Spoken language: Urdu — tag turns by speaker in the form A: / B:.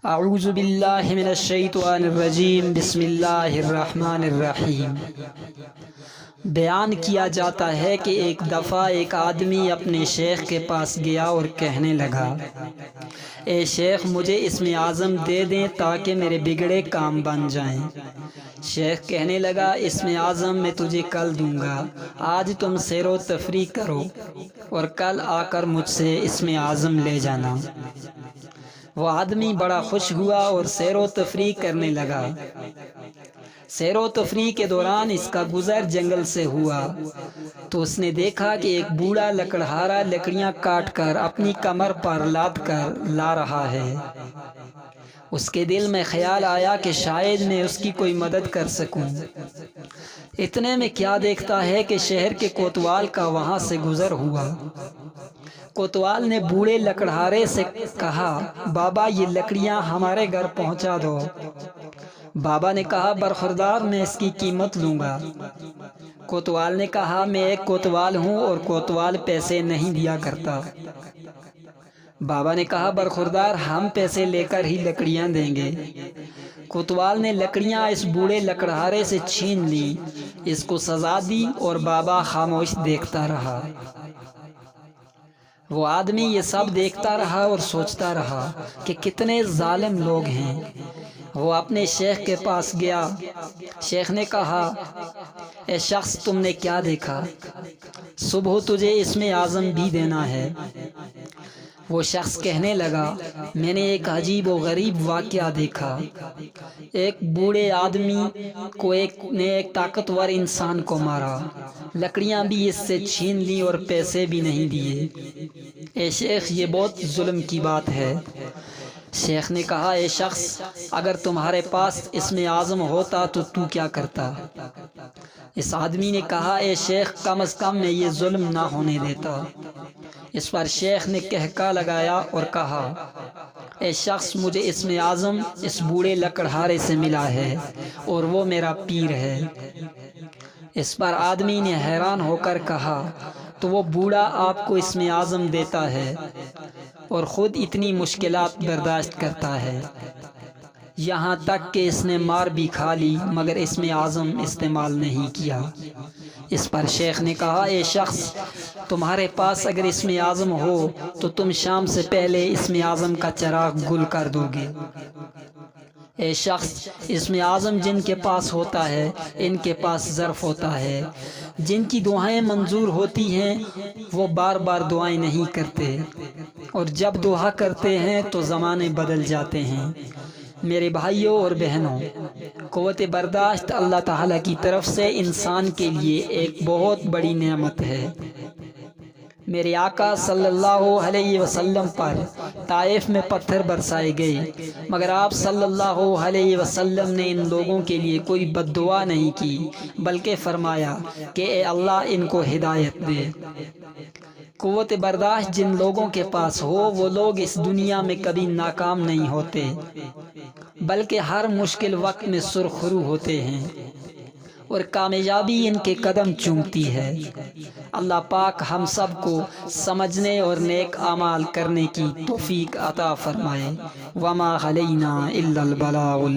A: اعوذ باللہ من الشیطان الرجیم، بسم اللہ الرحمن الرحیم۔ بیان کیا جاتا ہے کہ ایک دفعہ ایک آدمی اپنے شیخ کے پاس گیا اور کہنے لگا، اے شیخ مجھے اسم اعظم دے دیں تاکہ میرے بگڑے کام بن جائیں۔ شیخ کہنے لگا، اسم اعظم میں تجھے کل دوں گا، آج تم سیر و تفریح کرو اور کل آ کر مجھ سے اسم اعظم لے جانا۔ وہ آدمی بڑا خوش ہوا اور سیر و تفریح کرنے لگا۔ سیر و تفریح کے دوران اس کا گزر جنگل سے ہوا تو اس نے دیکھا کہ ایک بوڑھا لکڑہارا لکڑیاں کاٹ کر اپنی کمر پر لاد کر لا رہا ہے۔ اس کے دل میں خیال آیا کہ شاید میں اس کی کوئی مدد کر سکوں۔ اتنے میں کیا دیکھتا ہے کہ شہر کے کوتوال کا وہاں سے گزر ہوا۔ کوتوال نے بوڑھے لکڑہارے سے کہا، بابا یہ لکڑیاں ہمارے گھر پہنچا دو۔ بابا نے کہا، برخوردار میں اس کی قیمت لوں گا۔ کوتوال نے کہا، میں ایک کوتوال ہوں اور کوتوال پیسے نہیں دیا کرتا۔ بابا نے کہا، برخوردار ہم پیسے لے کر ہی لکڑیاں دیں گے۔ کوتوال نے لکڑیاں اس بوڑھے لکڑہارے سے چھین لی، اس کو سزا دی اور بابا خاموش دیکھتا رہا۔ وہ آدمی یہ سب دیکھتا رہا اور سوچتا رہا کہ کتنے ظالم لوگ ہیں۔ وہ اپنے شیخ کے پاس گیا۔ شیخ نے کہا، اے شخص تم نے کیا دیکھا؟ صبح تجھے اسم اعظم بھی دینا ہے۔ وہ شخص کہنے لگا، میں نے ایک عجیب و غریب واقعہ دیکھا۔ ایک بوڑھے آدمی کو ایک طاقتور انسان کو مارا، لکڑیاں بھی اس سے چھین لی اور پیسے بھی نہیں دیے۔ اے شیخ یہ بہت ظلم کی بات ہے۔ شیخ نے کہا، اے شخص اگر تمہارے پاس اسم اعظم ہوتا تو کیا کرتا؟ اس آدمی نے کہا، اے شیخ کم از کم میں یہ ظلم نہ ہونے دیتا۔ اس پر شیخ نے کہکا لگایا اور کہا، اے شخص مجھے اسم اعظم اس بوڑھے لکڑہارے سے ملا ہے اور وہ میرا پیر ہے۔ اس پر آدمی نے حیران ہو کر کہا، تو وہ بوڑھا آپ کو اسم اعظم دیتا ہے اور خود اتنی مشکلات برداشت کرتا ہے، یہاں تک کہ اس نے مار بھی کھا لی مگر اسم اعظم استعمال نہیں کیا۔ اس پر شیخ نے کہا، اے شخص تمہارے پاس اگر اسم اعظم ہو تو تم شام سے پہلے اسم اعظم کا چراغ گل کر دو گے۔ اے شخص اسم اعظم جن کے پاس ہوتا ہے ان کے پاس ظرف ہوتا ہے، جن کی دعائیں منظور ہوتی ہیں وہ بار بار دعائیں نہیں کرتے، اور جب دعا کرتے ہیں تو زمانے بدل جاتے ہیں۔ میرے بھائیوں اور بہنوں، قوت برداشت اللہ تعالیٰ کی طرف سے انسان کے لیے ایک بہت بڑی نعمت ہے۔ میرے آقا صلی اللہ علیہ وسلم پر طائف میں پتھر برسائے گئے مگر آپ صلی اللہ علیہ وسلم نے ان لوگوں کے لیے کوئی بد دعا نہیں کی، بلکہ فرمایا کہ اے اللہ ان کو ہدایت دے۔ قوت برداشت جن لوگوں کے پاس ہو وہ لوگ اس دنیا میں کبھی ناکام نہیں ہوتے بلکہ ہر مشکل وقت میں سرخرو ہوتے ہیں اور کامیابی ان کے قدم چومتی ہے۔ اللہ پاک ہم سب کو سمجھنے اور نیک اعمال کرنے کی توفیق عطا فرمائے۔ وما علینا الا البلاغ